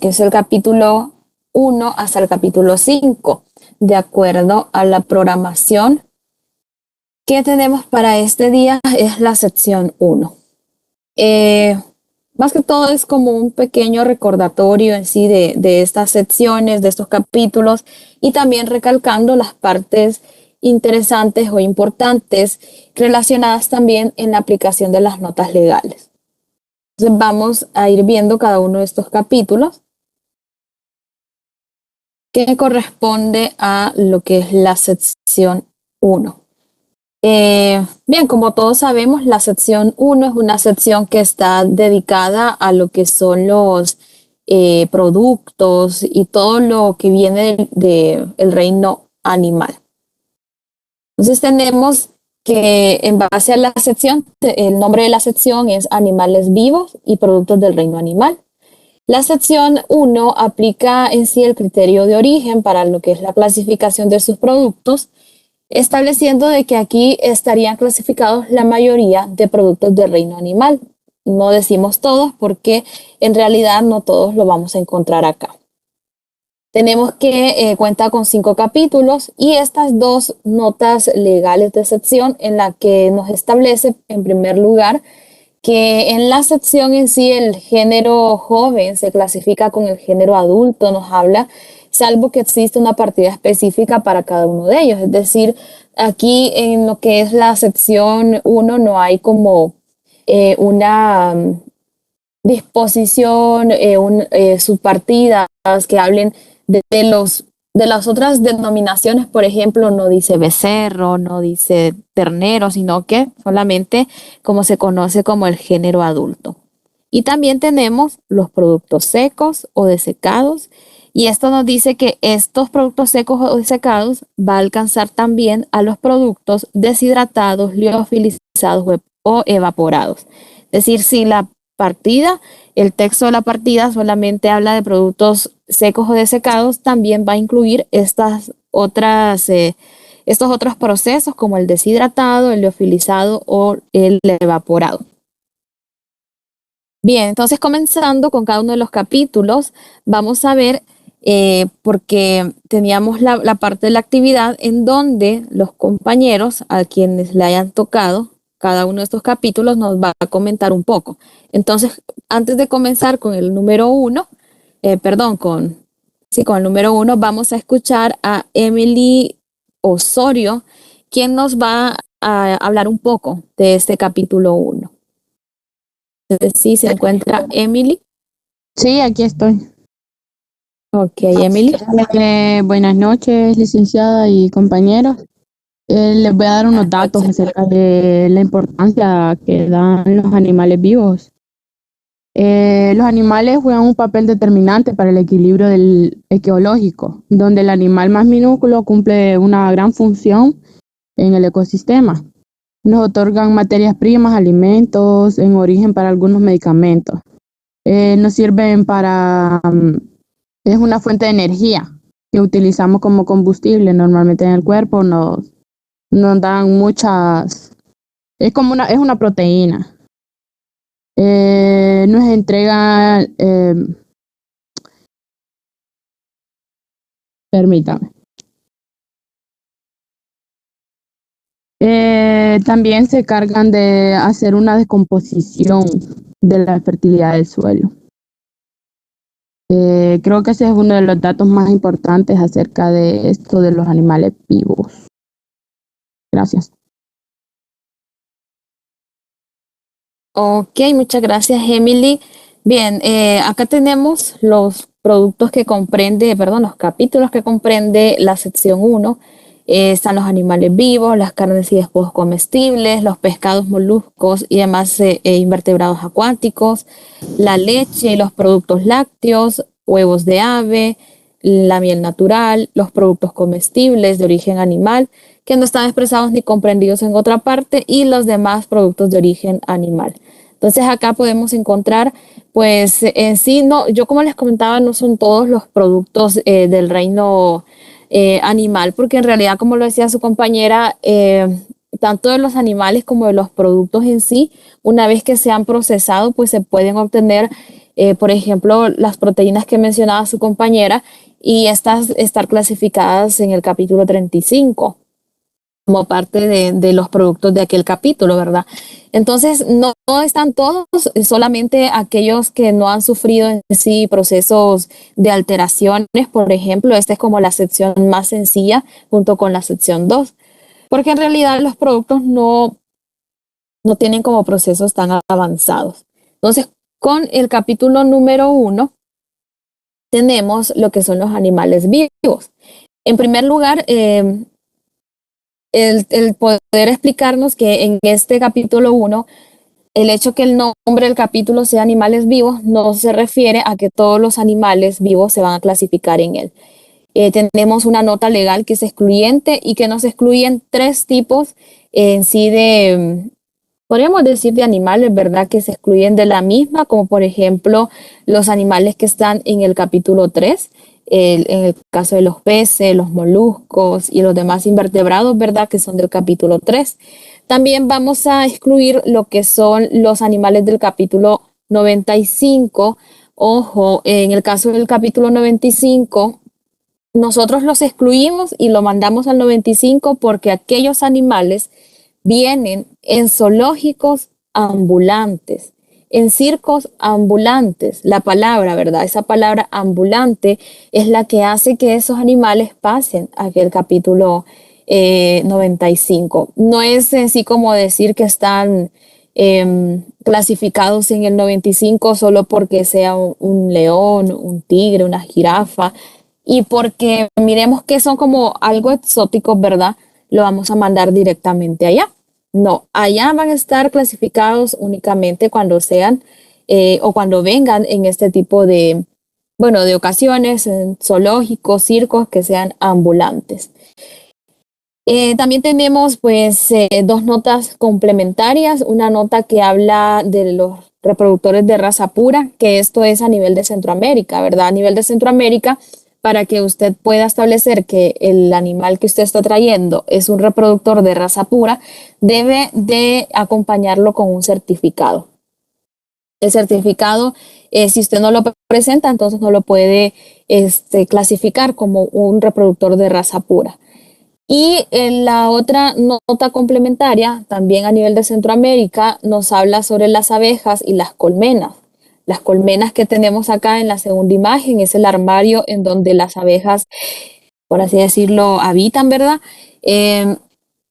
que es el capítulo 1 hasta el capítulo 5, de acuerdo a la programación que tenemos para este día. Es la sección 1. Más que todo es como un pequeño recordatorio en sí de estas secciones, de estos capítulos, y también recalcando las partes interesantes o importantes relacionadas también en la aplicación de las notas legales. Entonces vamos a ir viendo cada uno de estos capítulos que corresponde a lo que es la sección 1. Bien, como todos sabemos, la sección 1 es una sección que está dedicada a lo que son los productos y todo lo que viene del reino animal. Entonces tenemos que en base a la sección, el nombre de la sección es Animales vivos y productos del reino animal. La sección 1 aplica en sí el criterio de origen para lo que es la clasificación de sus productos, estableciendo de que aquí estarían clasificados la mayoría de productos del reino animal. No decimos todos porque en realidad no todos lo vamos a encontrar acá. Tenemos que cuenta con 5 capítulos y estas 2 notas legales de sección en la que nos establece en primer lugar que en la sección en sí el género joven se clasifica con el género adulto, nos habla, salvo que existe una partida específica para cada uno de ellos. Es decir, aquí en lo que es la sección 1 no hay como una disposición, subpartidas que hablen de las otras denominaciones. Por ejemplo, no dice becerro, no dice ternero, sino que solamente como se conoce como el género adulto. Y también tenemos los productos secos o desecados, y esto nos dice que estos productos secos o desecados va a alcanzar también a los productos deshidratados, liofilizados o evaporados. Es decir, si la partida, el texto de la partida solamente habla de productos secos o desecados, también va a incluir estos otros procesos como el deshidratado, el liofilizado o el evaporado. Bien, entonces comenzando con cada uno de los capítulos, vamos a ver, porque teníamos la parte de la actividad en donde los compañeros a quienes le hayan tocado cada uno de estos capítulos nos va a comentar un poco. Entonces, antes de comenzar con el número 1, con el número 1, vamos a escuchar a Emily Osorio, quien nos va a hablar un poco de este capítulo 1. Entonces, sí, se encuentra Emily. Sí, aquí estoy. Ok, Emily. Buenas noches, licenciada y compañeros. Les voy a dar unos datos acerca de la importancia que dan los animales vivos. Los animales juegan un papel determinante para el equilibrio ecológico, donde el animal más minúsculo cumple una gran función en el ecosistema. Nos otorgan materias primas, alimentos en origen para algunos medicamentos. Nos sirven es una fuente de energía que utilizamos como combustible normalmente en el cuerpo. Nos dan muchas, es una proteína. Nos entrega, permítame. También se cargan de hacer una descomposición de la fertilidad del suelo. Creo que ese es uno de los datos más importantes acerca de esto de los animales vivos. Gracias. Ok, muchas gracias, Emily. Bien, acá tenemos los productos que comprende, los capítulos que comprende la sección 1. Están los animales vivos, las carnes y despojos comestibles, los pescados, moluscos y demás invertebrados acuáticos, la leche y los productos lácteos, huevos de ave, la miel natural, los productos comestibles de origen animal que no están expresados ni comprendidos en otra parte, y los demás productos de origen animal. Entonces acá podemos encontrar, pues en sí, no, yo como les comentaba, no son todos los productos del reino animal, porque en realidad, como lo decía su compañera, tanto de los animales como de los productos en sí, una vez que se han procesado, pues se pueden obtener por ejemplo, las proteínas que mencionaba su compañera, y estas estar clasificadas en el capítulo 35 como parte de los productos de aquel capítulo, ¿verdad? Entonces, no están todos, solamente aquellos que no han sufrido en sí procesos de alteraciones, por ejemplo, esta es como la sección más sencilla junto con la sección 2, porque en realidad los productos no tienen como procesos tan avanzados. Entonces, con el capítulo número 1, tenemos lo que son los animales vivos. En primer lugar, el poder explicarnos que en este capítulo 1, el hecho que el nombre del capítulo sea animales vivos no se refiere a que todos los animales vivos se van a clasificar en él. Tenemos una nota legal que es excluyente y que nos excluyen 3 tipos en sí podríamos decir de animales, ¿verdad? Que se excluyen de la misma, como por ejemplo los animales que están en el capítulo 3, en el caso de los peces, los moluscos y los demás invertebrados, ¿verdad? Que son del capítulo 3. También vamos a excluir lo que son los animales del capítulo 95. Ojo, en el caso del capítulo 95, nosotros los excluimos y lo mandamos al 95 porque aquellos animales vienen en zoológicos ambulantes, en circos ambulantes. La palabra, ¿verdad? Esa palabra ambulante es la que hace que esos animales pasen a aquel capítulo 95. No es en sí como decir que están clasificados en el 95 solo porque sea un león, un tigre, una jirafa, y porque miremos que son como algo exóticos, ¿verdad? Lo vamos a mandar directamente allá. No, allá van a estar clasificados únicamente cuando sean o cuando vengan en este tipo de, bueno, de ocasiones, en zoológicos, circos que sean ambulantes. También tenemos pues 2 notas complementarias, una nota que habla de los reproductores de raza pura, que esto es a nivel de Centroamérica, ¿verdad? A nivel de Centroamérica, para que usted pueda establecer que el animal que usted está trayendo es un reproductor de raza pura, debe de acompañarlo con un certificado. El certificado, si usted no lo presenta, entonces no lo puede clasificar como un reproductor de raza pura. Y en la otra nota complementaria, también a nivel de Centroamérica, nos habla sobre las abejas y las colmenas. Las colmenas que tenemos acá en la segunda imagen es el armario en donde las abejas, por así decirlo, habitan, ¿verdad?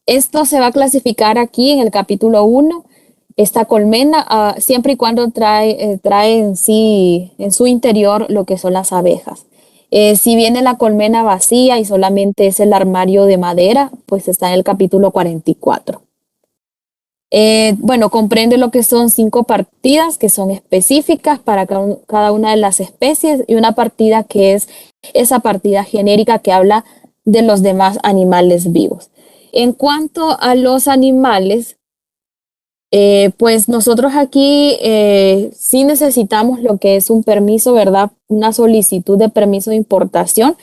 Esto se va a clasificar aquí en el capítulo 1. Esta colmena, siempre y cuando trae en sí, en su interior, lo que son las abejas. Si viene la colmena vacía y solamente es el armario de madera, pues está en el capítulo 44. Bueno, comprende lo que son 5 partidas que son específicas para cada una de las especies y una partida que es esa partida genérica que habla de los demás animales vivos. En cuanto a los animales, pues nosotros aquí sí necesitamos lo que es un permiso, ¿verdad? Una solicitud de permiso de importación,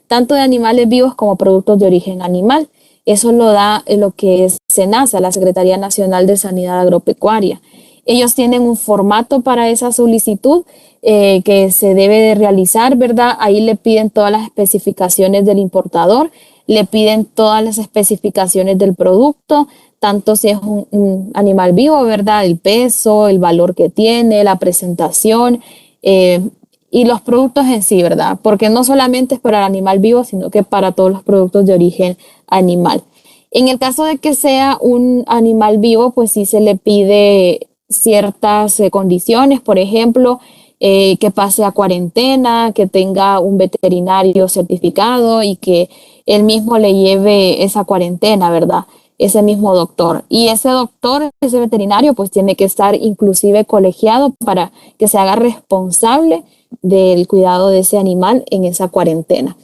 tanto de animales vivos como productos de origen animal. Eso lo da lo que es SENASA, la Secretaría Nacional de Sanidad Agropecuaria. Ellos tienen un formato para esa solicitud que se debe de realizar, ¿verdad? Ahí le piden todas las especificaciones del importador, le piden todas las especificaciones del producto, tanto si es un animal vivo, ¿verdad? El peso, el valor que tiene, la presentación y los productos en sí, ¿verdad? Porque no solamente es para el animal vivo, sino que para todos los productos de origen animal. En el caso de que sea un animal vivo, pues sí se le pide ciertas condiciones, por ejemplo, que pase a cuarentena, que tenga un veterinario certificado y que él mismo le lleve esa cuarentena, ¿verdad? Ese mismo doctor. Y ese doctor, ese veterinario, pues tiene que estar inclusive colegiado para que se haga responsable del cuidado de ese animal en esa cuarentena.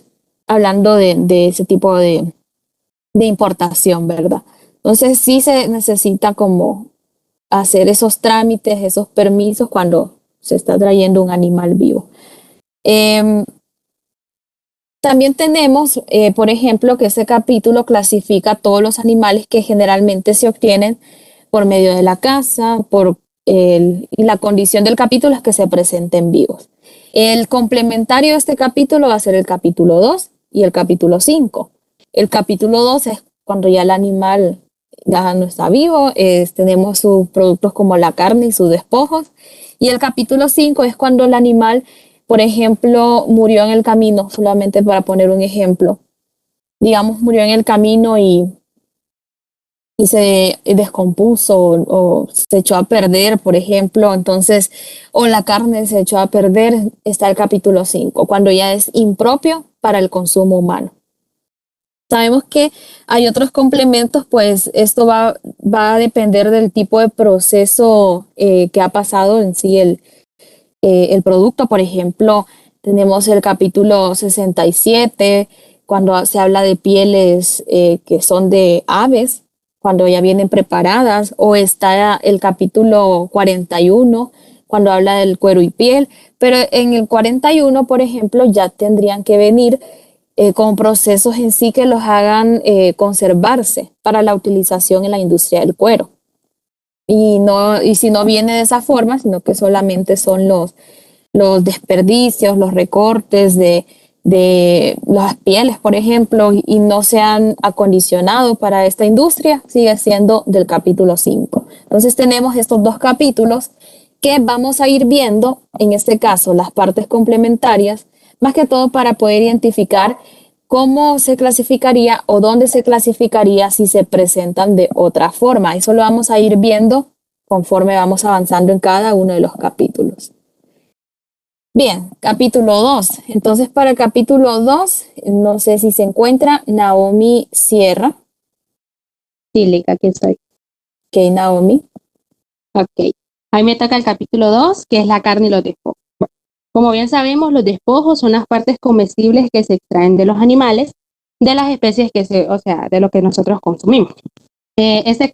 Hablando de ese tipo de importación, ¿verdad? Entonces sí se necesita como hacer esos trámites, esos permisos cuando se está trayendo un animal vivo. También tenemos, por ejemplo, que ese capítulo clasifica todos los animales que generalmente se obtienen por medio de la caza, por y la condición del capítulo es que se presenten vivos. El complementario de este capítulo va a ser el capítulo 2 y el capítulo 5. El capítulo 2 es cuando ya el animal ya no está vivo, tenemos sus productos como la carne y sus despojos. Y el capítulo 5 es cuando el animal, por ejemplo, murió en el camino, solamente para poner un ejemplo. Digamos, murió en el camino y se descompuso o se echó a perder, por ejemplo, entonces, o la carne se echó a perder, está el capítulo 5, cuando ya es impropio para el consumo humano. Sabemos que hay otros complementos, pues esto va a depender del tipo de proceso que ha pasado en sí el producto. Por ejemplo, tenemos el capítulo 67, cuando se habla de pieles que son de aves, cuando ya vienen preparadas, o está el capítulo 41, cuando habla del cuero y piel, pero en el 41, por ejemplo, ya tendrían que venir con procesos en sí que los hagan conservarse para la utilización en la industria del cuero. Y si no viene de esa forma, sino que solamente son los desperdicios, los recortes de las pieles, por ejemplo, y no se han acondicionado para esta industria, sigue siendo del capítulo 5. Entonces tenemos estos dos capítulos que vamos a ir viendo, en este caso, las partes complementarias, más que todo para poder identificar cómo se clasificaría o dónde se clasificaría si se presentan de otra forma. Eso lo vamos a ir viendo conforme vamos avanzando en cada uno de los capítulos. Bien, capítulo 2. Entonces, para el capítulo 2, no sé si se encuentra Naomi Sierra. Sí, Lica, aquí estoy. Ok, Naomi. Ok. Ahí me toca el capítulo 2, que es la carne y los despojos. Bueno, como bien sabemos, los despojos son las partes comestibles que se extraen de los animales, de las especies o sea, de lo que nosotros consumimos. Este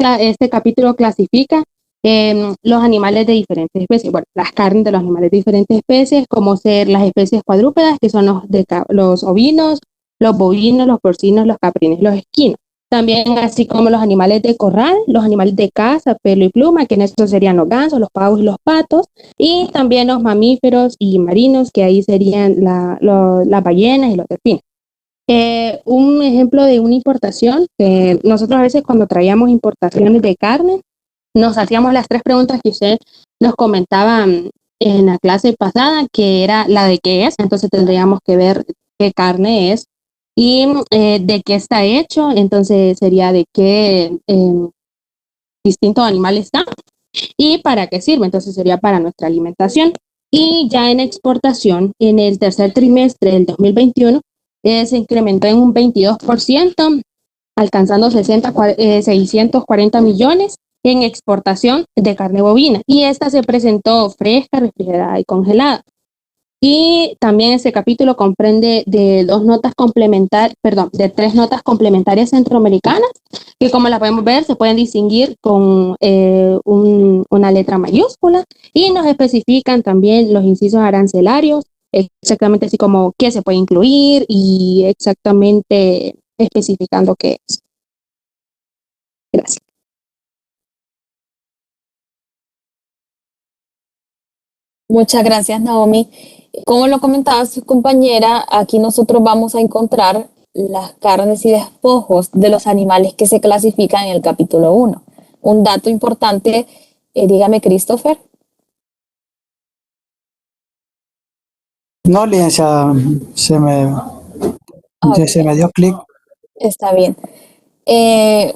capítulo clasifica los animales de diferentes especies, bueno, las carnes de los animales de diferentes especies, como ser las especies cuadrúpedas, que son los ovinos, los bovinos, los porcinos, los caprinos, los equinos. También así como los animales de corral, los animales de caza, pelo y pluma, que en estos serían los gansos, los pavos y los patos, y también los mamíferos y marinos, que ahí serían las ballenas y los delfines. Un ejemplo de una importación, que nosotros a veces cuando traíamos importaciones de carne, nos hacíamos las 3 preguntas que usted nos comentaba en la clase pasada, que era la de qué es, entonces tendríamos que ver qué carne es y de qué está hecho, entonces sería de qué distinto animal está y para qué sirve, entonces sería para nuestra alimentación. Y ya en exportación, en el tercer trimestre del 2021, se incrementó en un 22%, alcanzando 640 millones en exportación de carne bovina. Y esta se presentó fresca, refrigerada y congelada. Y también este capítulo comprende de 3 notas complementarias centroamericanas, que como las podemos ver, se pueden distinguir con una letra mayúscula y nos especifican también los incisos arancelarios, exactamente así como qué se puede incluir y exactamente especificando qué es. Gracias. Muchas gracias, Naomi. Como lo comentaba su compañera, aquí nosotros vamos a encontrar las carnes y despojos de los animales que se clasifican en el capítulo 1. Un dato importante, dígame, Christopher. No, licenciada, se me dio clic. Está bien.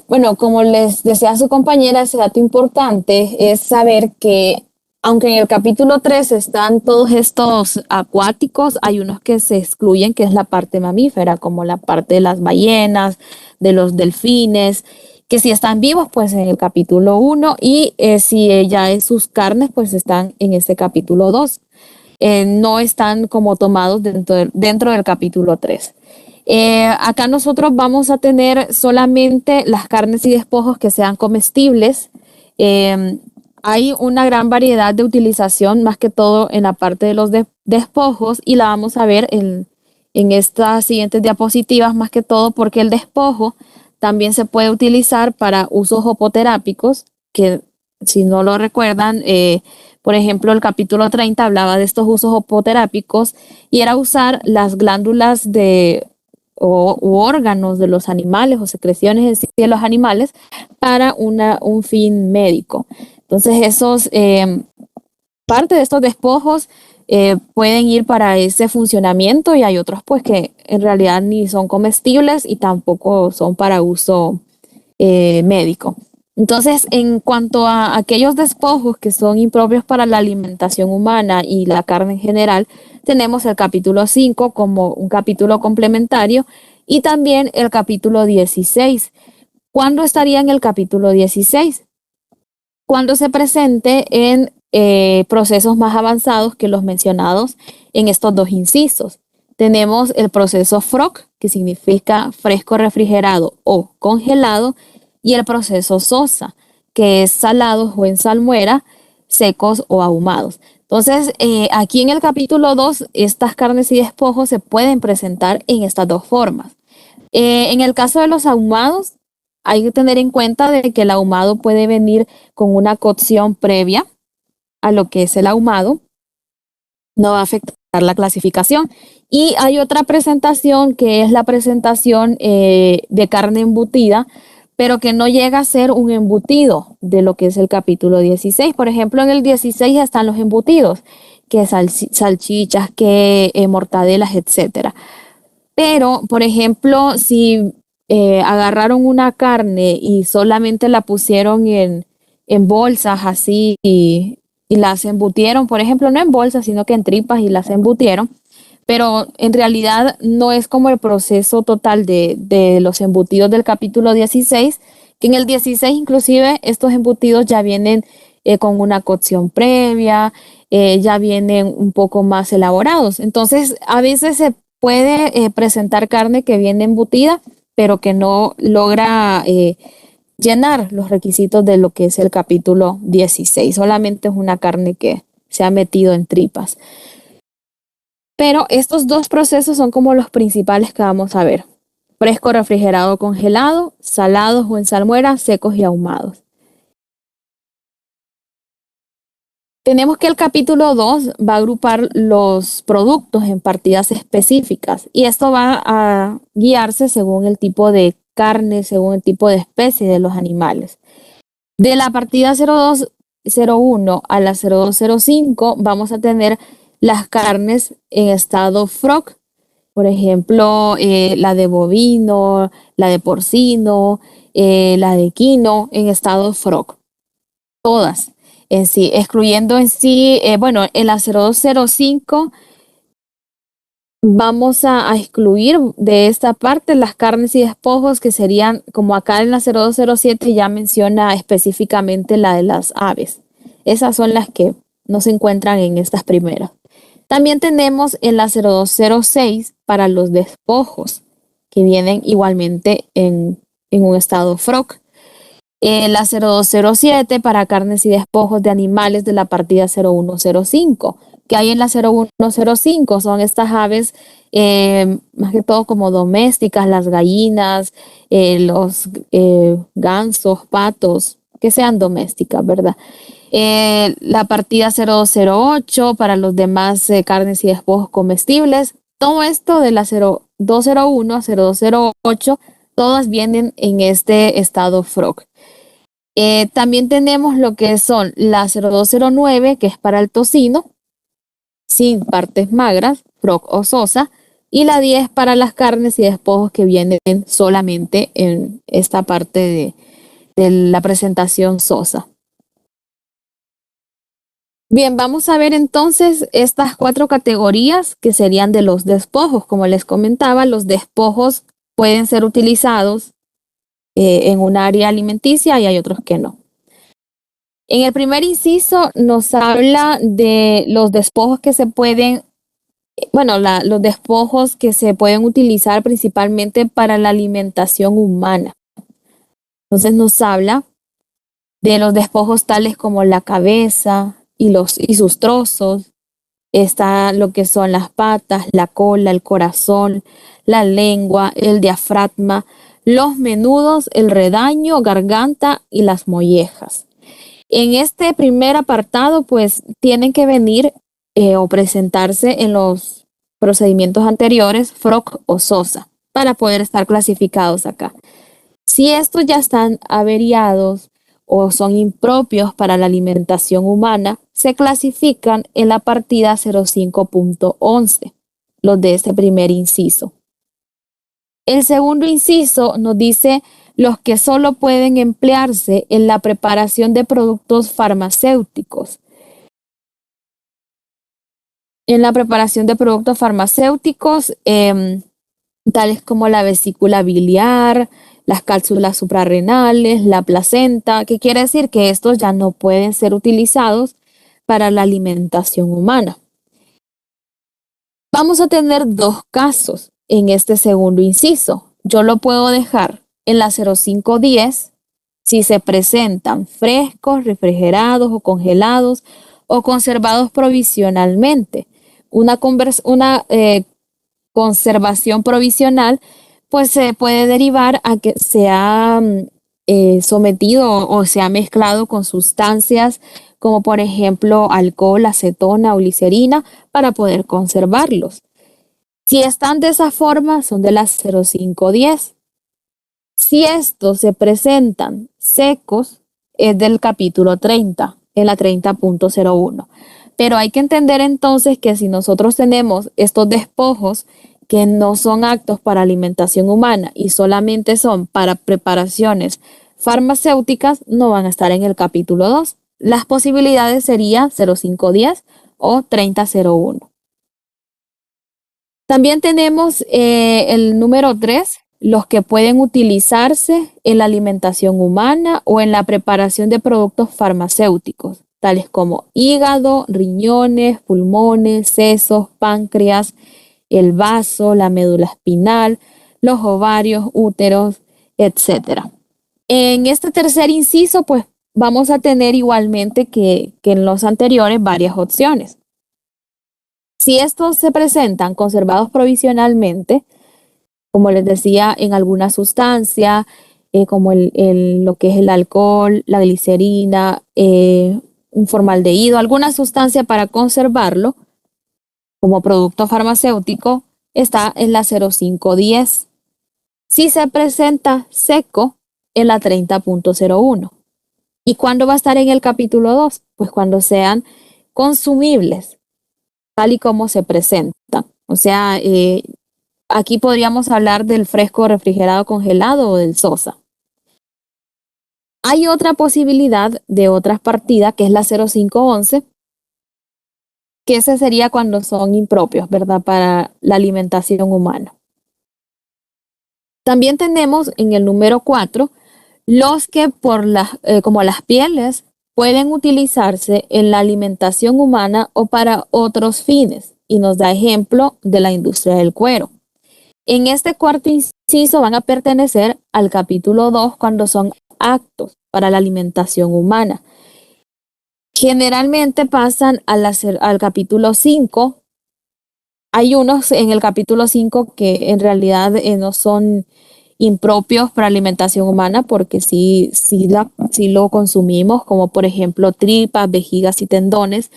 Bueno, como les decía su compañera, ese dato importante es saber que aunque en el capítulo 3 están todos estos acuáticos, hay unos que se excluyen, que es la parte mamífera, como la parte de las ballenas, de los delfines, que si están vivos, pues en el capítulo 1, y si ya es sus carnes, pues están en este capítulo 2. No están como tomados dentro del capítulo 3. Acá nosotros vamos a tener solamente las carnes y despojos que sean comestibles. Hay una gran variedad de utilización, más que todo en la parte de los despojos, y la vamos a ver en estas siguientes diapositivas, más que todo porque el despojo también se puede utilizar para usos hopoterápicos, que si no lo recuerdan, por ejemplo, el capítulo 30 hablaba de estos usos hopoterápicos y era usar las glándulas u órganos de los animales o secreciones en sí de los animales para un fin médico. Entonces, parte de estos despojos pueden ir para ese funcionamiento y hay otros pues que en realidad ni son comestibles y tampoco son para uso médico. Entonces, en cuanto a aquellos despojos que son impropios para la alimentación humana y la carne en general, tenemos el capítulo 5 como un capítulo complementario y también el capítulo 16. ¿Cuándo estaría en el capítulo 16? Cuando se presente en procesos más avanzados que los mencionados en estos dos incisos. Tenemos el proceso FROC, que significa fresco refrigerado o congelado, y el proceso SOSA, que es salados o en salmuera, secos o ahumados. Entonces, aquí en el capítulo 2, estas carnes y despojos se pueden presentar en estas dos formas. En el caso de los ahumados, hay que tener en cuenta de que el ahumado puede venir con una cocción previa a lo que es el ahumado, no va a afectar la clasificación. Y hay otra presentación que es la presentación de carne embutida, pero que no llega a ser un embutido de lo que es el capítulo 16. Por ejemplo, en el 16 están los embutidos, que salchichas, que mortadelas, etcétera. Pero, por ejemplo, si agarraron una carne y solamente la pusieron en bolsas así y las embutieron, por ejemplo, no en bolsas, sino que en tripas y las embutieron, pero en realidad no es como el proceso total de los embutidos del capítulo 16, que en el 16 inclusive estos embutidos ya vienen con una cocción previa, ya vienen un poco más elaborados. Entonces, a veces se puede presentar carne que viene embutida, pero que no logra llenar los requisitos de lo que es el capítulo 16. Solamente es una carne que se ha metido en tripas. Pero estos dos procesos son como los principales que vamos a ver. Fresco, refrigerado, congelado, salados o en salmuera, secos y ahumados. Tenemos que el capítulo 2 va a agrupar los productos en partidas específicas y esto va a guiarse según el tipo de carne, según el tipo de especie de los animales. De la partida 0201 a la 0205 vamos a tener las carnes en estado FROC, por ejemplo, la de bovino, la de porcino, la de equino en estado FROC. Todas en sí, excluyendo en sí, en la 0205 vamos a excluir de esta parte las carnes y despojos que serían, como acá en la 0207 ya menciona específicamente la de las aves. Esas son las que no se encuentran en estas primeras. También tenemos en la 0206 para los despojos, que vienen igualmente en un estado FROC. La 0207 para carnes y despojos de animales de la partida 0105. Que hay en la 0105 son estas aves, más que todo como domésticas, las gallinas, los gansos, patos, que sean domésticas, ¿verdad? La partida 008 para los demás carnes y despojos comestibles. Todo esto de la 0201 a 0208, todas vienen en este estado FROC. También tenemos lo que son la 0209, que es para el tocino, sin partes magras, FROC o SOSA, y la 10 para las carnes y despojos que vienen solamente en esta parte de la presentación SOSA. Bien, vamos a ver entonces estas 4 categorías que serían de los despojos. Como les comentaba, los despojos pueden ser utilizados en un área alimenticia y hay otros que no. En el primer inciso nos habla de los despojos que se pueden, los despojos que se pueden utilizar principalmente para la alimentación humana. Entonces nos habla de los despojos tales como la cabeza y sus trozos. Está lo que son las patas, la cola, el corazón, la lengua, el diafragma, los menudos, el redaño, garganta y las mollejas. En este primer apartado, pues tienen que venir o presentarse en los procedimientos anteriores FROC o SOSA para poder estar clasificados acá. Si estos ya están averiados o son impropios para la alimentación humana, se clasifican en la partida 05.11, los de este primer inciso. El segundo inciso nos dice los que solo pueden emplearse en la preparación de productos farmacéuticos. En la preparación de productos farmacéuticos, tales como la vesícula biliar, las cápsulas suprarrenales, la placenta, que quiere decir que estos ya no pueden ser utilizados para la alimentación humana. Vamos a tener dos casos en este segundo inciso. Yo lo puedo dejar en la 0510 si se presentan frescos, refrigerados o congelados o conservados provisionalmente. Una conservación provisional pues se puede derivar a que se ha sometido o se ha mezclado con sustancias como por ejemplo alcohol, acetona o glicerina para poder conservarlos. Si están de esa forma, son de las 0510. Si estos se presentan secos, es del capítulo 30, en la 30.01. Pero hay que entender entonces que si nosotros tenemos estos despojos que no son aptos para alimentación humana y solamente son para preparaciones farmacéuticas, no van a estar en el capítulo 2. Las posibilidades serían 0510 o 3001. También tenemos el número 3, los que pueden utilizarse en la alimentación humana o en la preparación de productos farmacéuticos, tales como hígado, riñones, pulmones, sesos, páncreas, el vaso, la médula espinal, los ovarios, úteros, etc. En este tercer inciso, pues vamos a tener igualmente que en los anteriores varias opciones. Si estos se presentan conservados provisionalmente, como les decía, en alguna sustancia, como lo que es el alcohol, la glicerina, un formaldehído, alguna sustancia para conservarlo como producto farmacéutico, está en la 0510. Si se presenta seco, en la 30.01. ¿Y cuándo va a estar en el capítulo 2? Pues cuando sean consumibles, tal y como se presentan. O sea, aquí podríamos hablar del fresco, refrigerado, congelado o del SOSA. Hay otra posibilidad de otras partidas que es la 0511, que ese sería cuando son impropios, ¿verdad? Para la alimentación humana. También tenemos en el número 4 los que como las pieles pueden utilizarse en la alimentación humana o para otros fines, y nos da ejemplo de la industria del cuero. En este cuarto inciso van a pertenecer al capítulo 2 cuando son aptos para la alimentación humana. Generalmente pasan al capítulo 5. Hay unos en el capítulo 5 que en realidad no son impropios para alimentación humana porque sí lo consumimos, como por ejemplo tripas, vejigas y tendones,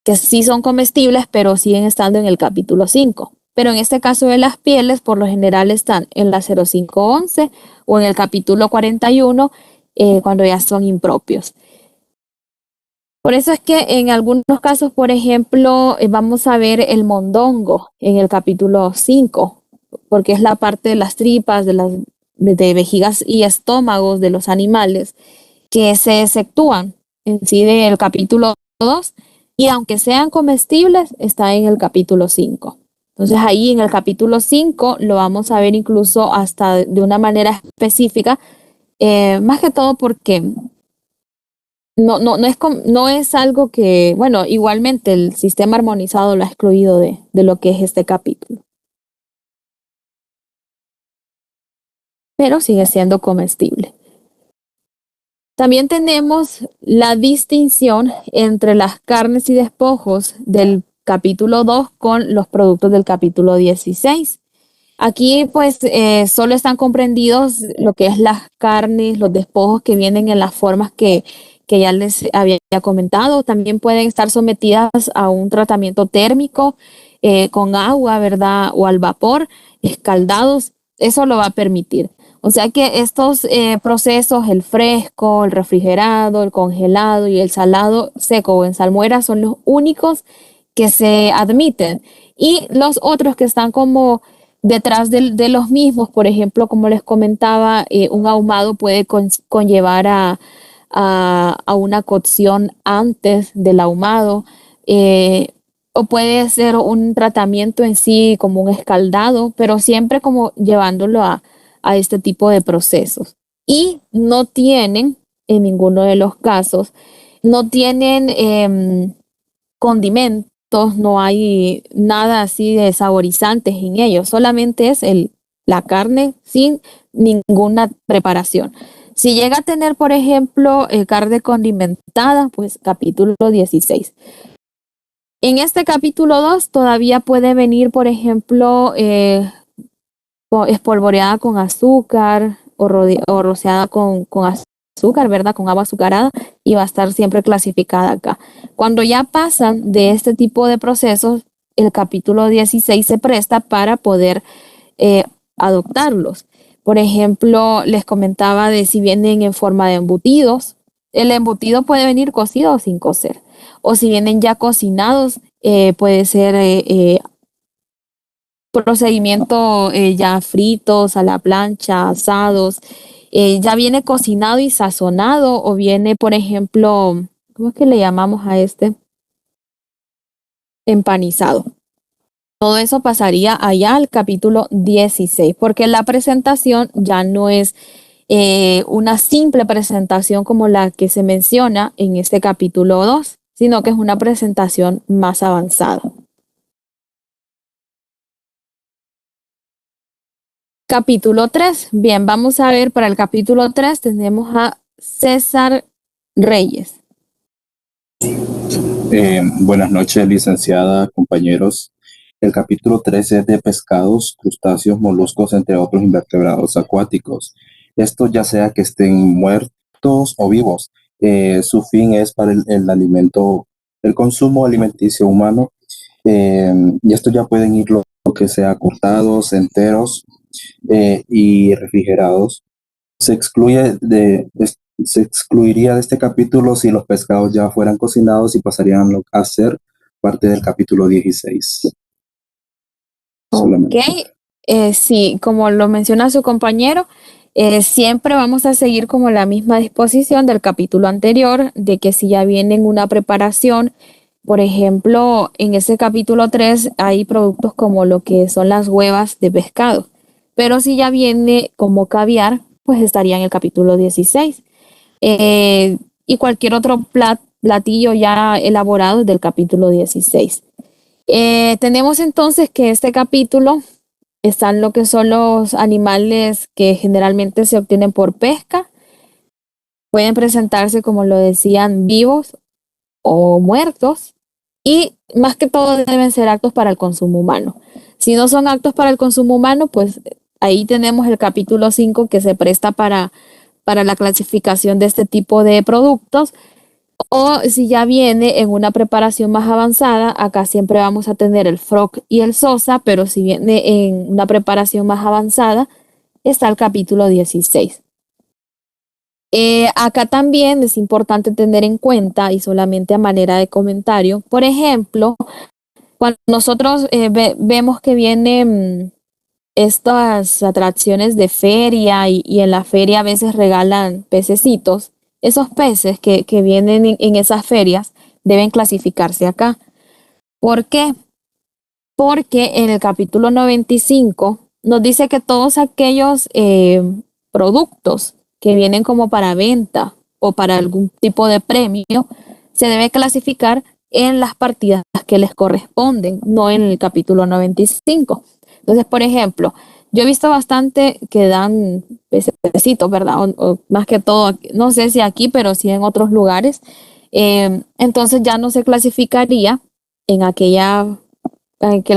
que sí son comestibles, pero siguen estando en el capítulo 5. Pero en este caso de las pieles, por lo general están en la 0511 o en el capítulo 41, cuando ya son impropios. Por eso es que en algunos casos, por ejemplo, vamos a ver el mondongo en el capítulo 5, porque es la parte de las tripas, de vejigas y estómagos de los animales que se exceptúan en sí del capítulo 2, y aunque sean comestibles, está en el capítulo 5. Entonces ahí en el capítulo 5 lo vamos a ver incluso hasta de una manera específica, más que todo porque no es algo que, bueno, igualmente el sistema armonizado lo ha excluido de lo que es este capítulo. Pero sigue siendo comestible. También tenemos la distinción entre las carnes y despojos del capítulo 2 con los productos del capítulo 16. Aquí pues solo están comprendidos lo que es las carnes, los despojos que vienen en las formas que que ya les había comentado. También pueden estar sometidas a un tratamiento térmico con agua, ¿verdad? O al vapor, escaldados. Eso lo va a permitir. O sea que estos procesos, el fresco, el refrigerado, el congelado y el salado seco o en salmuera son los únicos que se admiten. Y los otros que están como detrás de los mismos, por ejemplo, como les comentaba, un ahumado puede conllevar a una cocción antes del ahumado, o puede ser un tratamiento en sí como un escaldado, pero siempre como llevándolo a este tipo de procesos. Y no tienen, en ninguno de los casos, no tienen condimentos, no hay nada así de saborizantes en ellos, solamente es la carne sin ninguna preparación. Si llega a tener, por ejemplo, carne condimentada, pues capítulo 16. En este capítulo 2 todavía puede venir, por ejemplo, espolvoreada con azúcar o rociada con azúcar, ¿verdad? Con agua azucarada, y va a estar siempre clasificada acá. Cuando ya pasan de este tipo de procesos, el capítulo 16 se presta para poder adoptarlos. Por ejemplo, les comentaba de si vienen en forma de embutidos. El embutido puede venir cocido o sin cocer. O si vienen ya cocinados, puede ser procedimiento ya fritos, a la plancha, asados. Ya viene cocinado y sazonado, o viene, por ejemplo, ¿cómo es que le llamamos a este? Empanizado. Todo eso pasaría allá al capítulo 16, porque la presentación ya no es una simple presentación como la que se menciona en este capítulo 2, sino que es una presentación más avanzada. Capítulo 3. Bien, vamos a ver para el capítulo 3 tenemos a César Reyes. Buenas noches, licenciada, compañeros. El capítulo 13 es de pescados, crustáceos, moluscos, entre otros invertebrados acuáticos. Esto ya sea que estén muertos o vivos. Su fin es para el alimento, el consumo alimenticio humano. Y esto ya pueden ir lo que sea cortados, enteros y refrigerados. Se excluiría de este capítulo si los pescados ya fueran cocinados y pasarían a ser parte del capítulo 16. Ok, sí, como lo menciona su compañero, siempre vamos a seguir como la misma disposición del capítulo anterior, de que si ya viene en una preparación, por ejemplo, en ese capítulo 3 hay productos como lo que son las huevas de pescado, pero si ya viene como caviar, pues estaría en el capítulo 16. Y cualquier otro platillo ya elaborado del capítulo 16. Tenemos entonces que este capítulo están lo que son los animales que generalmente se obtienen por pesca. Pueden presentarse, como lo decían, vivos o muertos, y más que todo deben ser aptos para el consumo humano. Si no son aptos para el consumo humano, pues ahí tenemos el capítulo 5 que se presta para la clasificación de este tipo de productos. O si ya viene en una preparación más avanzada, acá siempre vamos a tener el frog y el sosa, pero si viene en una preparación más avanzada, está el capítulo 16. Acá también es importante tener en cuenta, y solamente a manera de comentario, por ejemplo, cuando nosotros vemos que vienen estas atracciones de feria, y en la feria a veces regalan pececitos. Esos peces que vienen en esas ferias deben clasificarse acá. ¿Por qué? Porque en el capítulo 95 nos dice que todos aquellos productos que vienen como para venta o para algún tipo de premio se debe clasificar en las partidas que les corresponden, no en el capítulo 95. Entonces, por ejemplo, yo he visto bastante que dan pececitos, ¿verdad? O más que todo, no sé si aquí, pero sí en otros lugares. Entonces ya no se clasificaría en aquel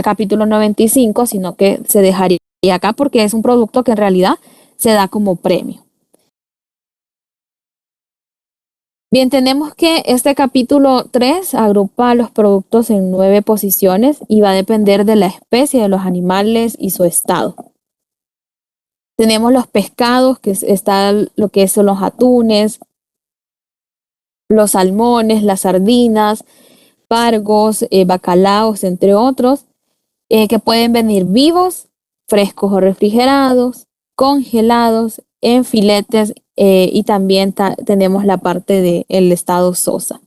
capítulo 95, sino que se dejaría acá porque es un producto que en realidad se da como premio. Bien, tenemos que este capítulo 3 agrupa los productos en 9 posiciones y va a depender de la especie de los animales y su estado. Tenemos los pescados, está lo que son los atunes, los salmones, las sardinas, pargos, bacalaos, entre otros, que pueden venir vivos, frescos o refrigerados, congelados, en filetes, y también tenemos la parte del estado Sosa.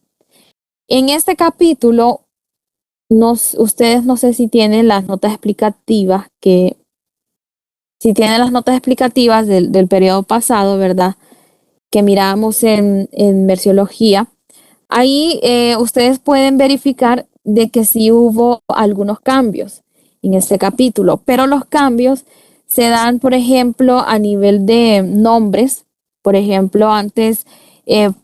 En este capítulo, ustedes no sé si tienen las notas explicativas del periodo pasado, ¿verdad? Que miramos en Merciología. Ahí ustedes pueden verificar de que sí hubo algunos cambios en este capítulo, pero los cambios se dan, por ejemplo, a nivel de nombres. Por ejemplo, antes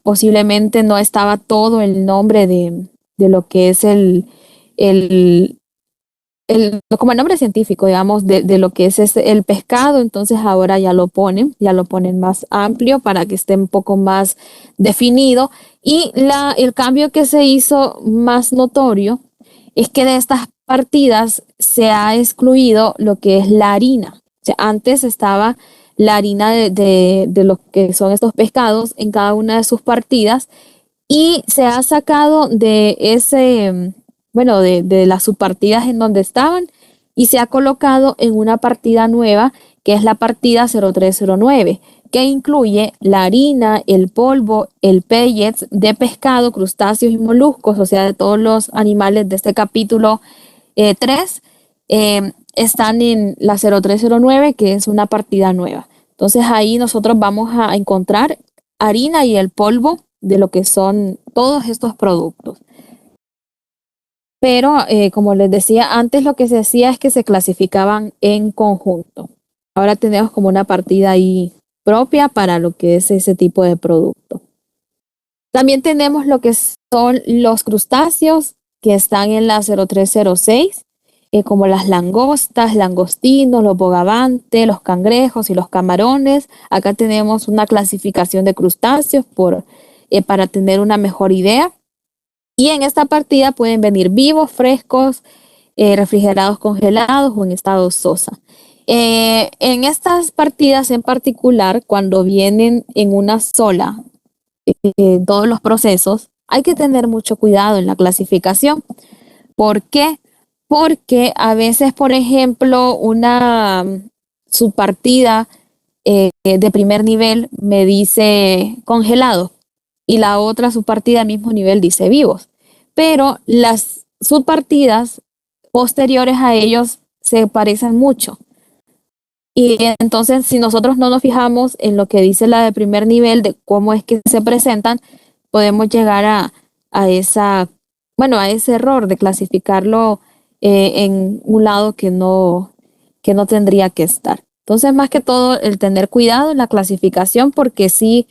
posiblemente no estaba todo el nombre de lo que es como el nombre científico, digamos, de lo que es el pescado. Entonces ahora ya lo ponen más amplio para que esté un poco más definido. Y el cambio que se hizo más notorio es que de estas partidas se ha excluido lo que es la harina. O sea, antes estaba la harina de lo que son estos pescados en cada una de sus partidas, y se ha sacado de de las subpartidas en donde estaban, y se ha colocado en una partida nueva, que es la partida 0309, que incluye la harina, el polvo, el pellets de pescado, crustáceos y moluscos, o sea, de todos los animales de este capítulo 3, están en la 0309, que es una partida nueva. Entonces ahí nosotros vamos a encontrar harina y el polvo de lo que son todos estos productos. Pero como les decía antes, lo que se hacía es que se clasificaban en conjunto. Ahora tenemos como una partida ahí propia para lo que es ese tipo de producto. También tenemos lo que son los crustáceos, que están en la 0306, como las langostas, langostinos, los bogavantes, los cangrejos y los camarones. Acá tenemos una clasificación de crustáceos para tener una mejor idea. Y en esta partida pueden venir vivos, frescos, refrigerados, congelados o en estado Sosa. En estas partidas en particular, cuando vienen en una sola, todos los procesos, hay que tener mucho cuidado en la clasificación. ¿Por qué? Porque a veces, por ejemplo, una subpartida de primer nivel me dice congelado, y la otra subpartida al mismo nivel dice vivos, pero las subpartidas posteriores a ellos se parecen mucho. Y entonces, si nosotros no nos fijamos en lo que dice la de primer nivel, de cómo es que se presentan, podemos llegar a ese error de clasificarlo en un lado que no tendría que estar. Entonces, más que todo, el tener cuidado en la clasificación, porque sí,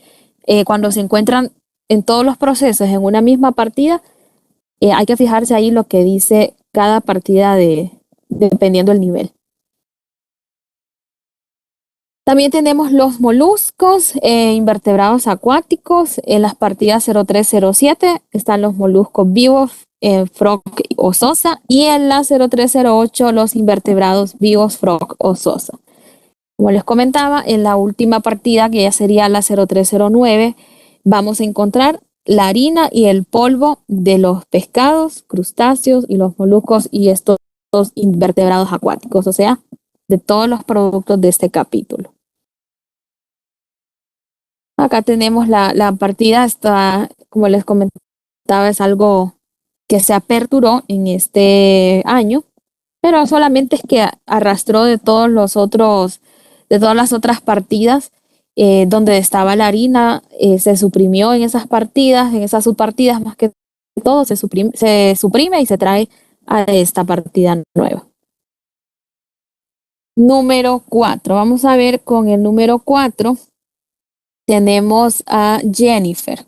cuando se encuentran en todos los procesos en una misma partida, hay que fijarse ahí lo que dice cada partida dependiendo del nivel. También tenemos los moluscos invertebrados acuáticos. En las partidas 0307 están los moluscos vivos, frog o sosa, y en la 0308 los invertebrados vivos, frog o sosa. Como les comentaba, en la última partida, que ya sería la 0309, vamos a encontrar la harina y el polvo de los pescados, crustáceos y los moluscos y estos invertebrados acuáticos, o sea, de todos los productos de este capítulo. Acá tenemos la partida, como les comentaba, es algo que se aperturó en este año, pero solamente es que arrastró de todas las otras partidas donde estaba la harina, se suprimió en esas partidas, en esas subpartidas más que todo, se suprime y se trae a esta partida nueva. Número 4. Vamos a ver con el número 4. Tenemos a Jennifer.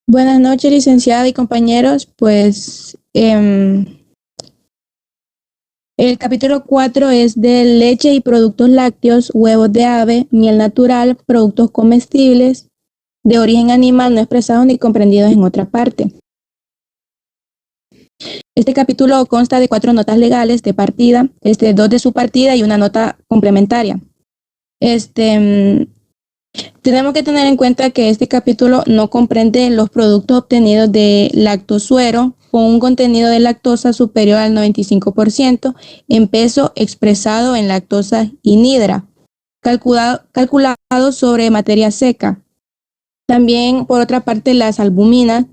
Buenas noches, licenciada y compañeros. Pues el capítulo 4 es de leche y productos lácteos, huevos de ave, miel natural, productos comestibles, de origen animal no expresados ni comprendidos en otra parte. Este capítulo consta de 4 notas legales de partida, 2 de su partida y una nota complementaria. Tenemos que tener en cuenta que este capítulo no comprende los productos obtenidos de lactosuero con un contenido de lactosa superior al 95% en peso expresado en lactosa inhidra, calculado sobre materia seca. También, por otra parte, las albuminas,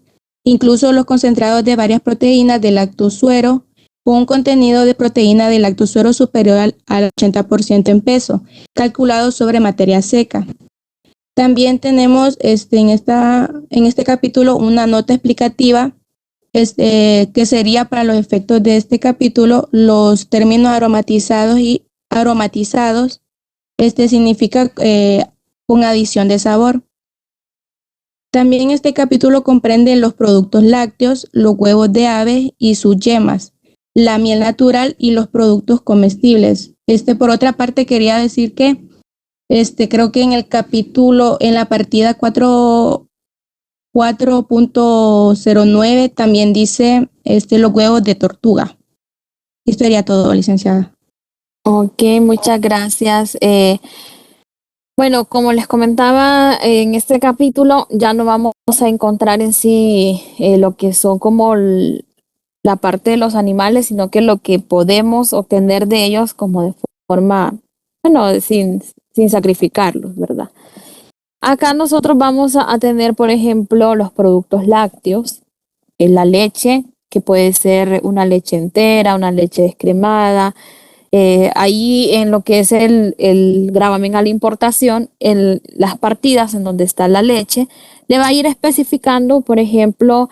incluso los concentrados de varias proteínas de lactosuero con un contenido de proteína de lactosuero superior al 80% en peso, calculado sobre materia seca. También tenemos en este capítulo una nota explicativa que sería para los efectos de este capítulo los términos aromatizados y aromatizados. Significa con adición de sabor. También este capítulo comprende los productos lácteos, los huevos de aves y sus yemas, la miel natural y los productos comestibles. Por otra parte, quería decir que creo que en el capítulo, en la partida 4.09 también dice los huevos de tortuga. Esto sería todo, licenciada. Ok, muchas gracias. Bueno, como les comentaba, en este capítulo ya no vamos a encontrar en sí lo que son como la parte de los animales, sino que lo que podemos obtener de ellos como de forma, bueno, sin sacrificarlos, ¿verdad? Acá nosotros vamos a tener, por ejemplo, los productos lácteos, la leche, que puede ser una leche entera, una leche descremada. Ahí en lo que es el gravamen a la importación, en las partidas en donde está la leche, le va a ir especificando, por ejemplo,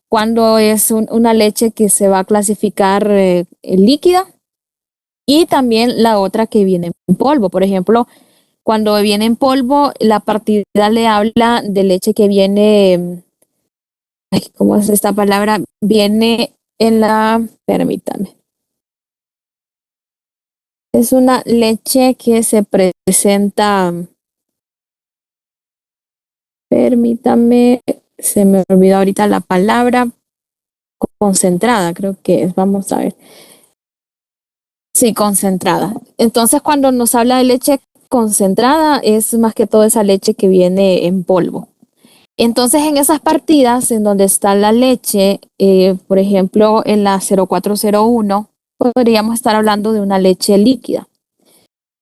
cuando es una leche que se va a clasificar líquida y también la otra que viene en polvo. Por ejemplo, cuando viene en polvo, la partida le habla de leche que viene, ¿cómo es esta palabra? Viene en permítame. Es una leche que se presenta, permítame, se me olvidó ahorita la palabra, concentrada, creo que es, vamos a ver. Sí, concentrada. Entonces, cuando nos habla de leche concentrada, es más que todo esa leche que viene en polvo. Entonces, en esas partidas en donde está la leche, por ejemplo, en la 0401, podríamos estar hablando de una leche líquida.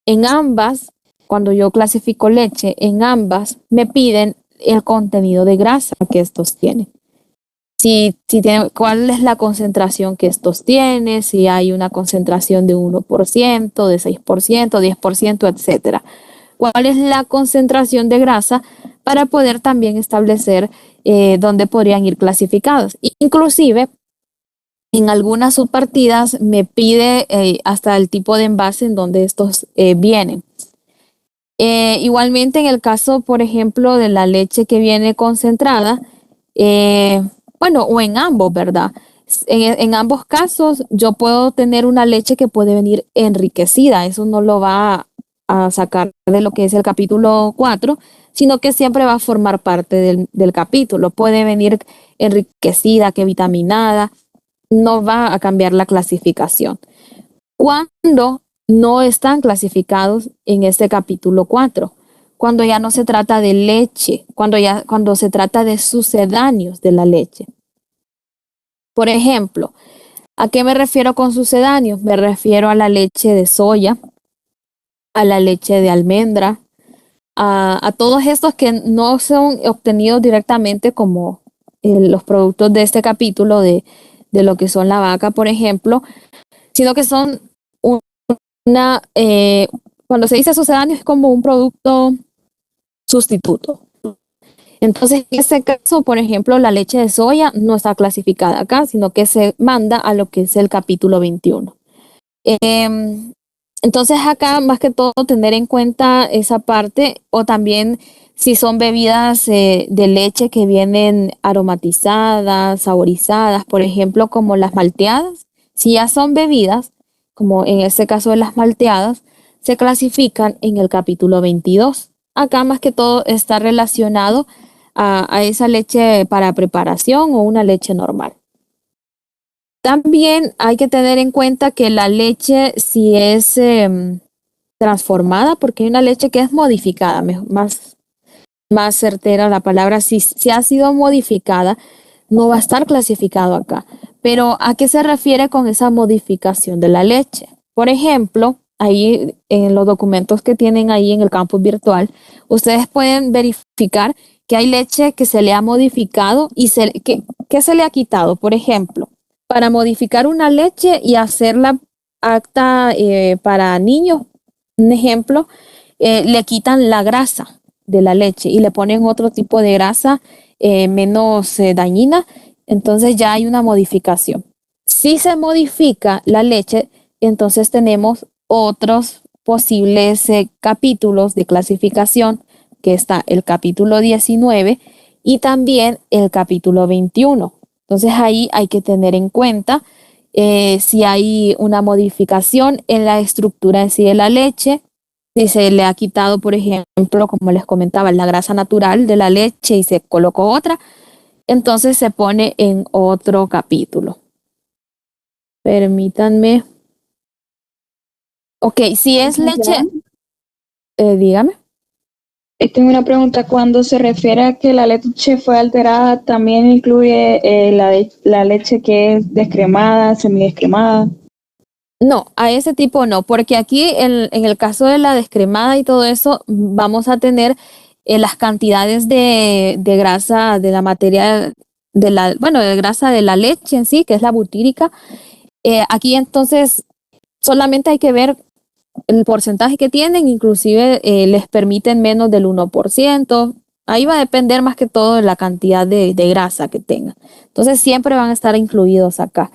En ambas, cuando yo clasifico leche, en ambas me piden el contenido de grasa que estos tienen. Cuál es la concentración que estos tienen, si hay una concentración de 1%, de 6%, 10%, etcétera. ¿Cuál es la concentración de grasa para poder también establecer dónde podrían ir clasificados? Inclusive, en algunas subpartidas me pide hasta el tipo de envase en donde estos vienen. Igualmente en el caso, por ejemplo, de la leche que viene concentrada, bueno, o en ambos, ¿verdad? En ambos casos yo puedo tener una leche que puede venir enriquecida. Eso no lo va a sacar de lo que es el capítulo 4, sino que siempre va a formar parte del capítulo. Puede venir enriquecida, que vitaminada. No va a cambiar la clasificación. Cuando no están clasificados en este capítulo 4, cuando ya no se trata de leche, cuando se trata de sucedáneos de la leche. Por ejemplo, ¿a qué me refiero con sucedáneos? Me refiero a la leche de soya, a la leche de almendra, a todos estos que no son obtenidos directamente como los productos de este capítulo de lo que son la vaca, por ejemplo, sino que son cuando se dice sucedáneo es como un producto sustituto. Entonces, en este caso, por ejemplo, la leche de soya no está clasificada acá, sino que se manda a lo que es el capítulo 21. Entonces, acá, más que todo, tener en cuenta esa parte, o también si son bebidas de leche que vienen aromatizadas, saborizadas, por ejemplo, como las malteadas. Si ya son bebidas, como en este caso de las malteadas, se clasifican en el capítulo 22. acá más que todo está relacionado a esa leche para preparación o una leche normal. También hay que tener en cuenta que la leche, si es transformada, porque hay una leche que es modificada, más certera la palabra, si ha sido modificada, no va a estar clasificado acá. Pero ¿a qué se refiere con esa modificación de la leche? Por ejemplo, ahí en los documentos que tienen ahí en el campus virtual, ustedes pueden verificar que hay leche que se le ha modificado y que se le ha quitado. Por ejemplo, para modificar una leche y hacerla apta para niños, un ejemplo, le quitan la grasa de la leche y le ponen otro tipo de grasa menos dañina, entonces ya hay una modificación. Si se modifica la leche, entonces tenemos otros posibles capítulos de clasificación, que está el capítulo 19 y también el capítulo 21. Entonces ahí hay que tener en cuenta si hay una modificación en la estructura en sí de la leche, si se le ha quitado, por ejemplo, como les comentaba, la grasa natural de la leche y se colocó otra, entonces se pone en otro capítulo. Permítanme. Ok, si es leche, dígame. Tengo una pregunta. Cuando se refiere a que la leche fue alterada, ¿también incluye la leche que es descremada, semidescremada? No, a ese tipo no, porque aquí en el caso de la descremada y todo eso, vamos a tener las cantidades de grasa de la materia, de grasa de la leche en sí, que es la butírica. Aquí entonces solamente hay que ver el porcentaje que tienen, inclusive les permiten menos del 1%. Ahí va a depender más que todo de la cantidad de grasa que tengan. Entonces siempre van a estar incluidos acá.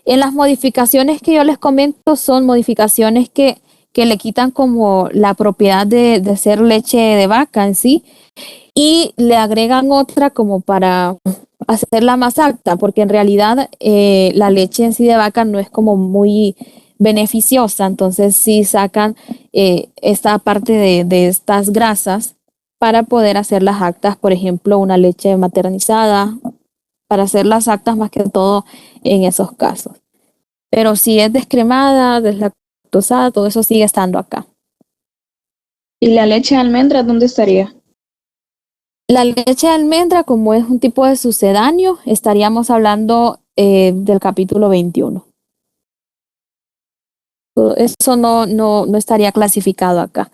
En las modificaciones que yo les comento son modificaciones que le quitan como la propiedad de ser leche de vaca en sí y le agregan otra como para hacerla más alta, porque en realidad la leche en sí de vaca no es como muy beneficiosa, entonces sí sacan esta parte de estas grasas para poder hacerlas aptas, por ejemplo, una leche maternizada, para hacerlas aptas más que todo en esos casos. Pero si es descremada, deslactosada, todo eso sigue estando acá. ¿Y la leche de almendra dónde estaría? La leche de almendra, como es un tipo de sucedáneo, estaríamos hablando del capítulo 21. Eso no estaría clasificado acá.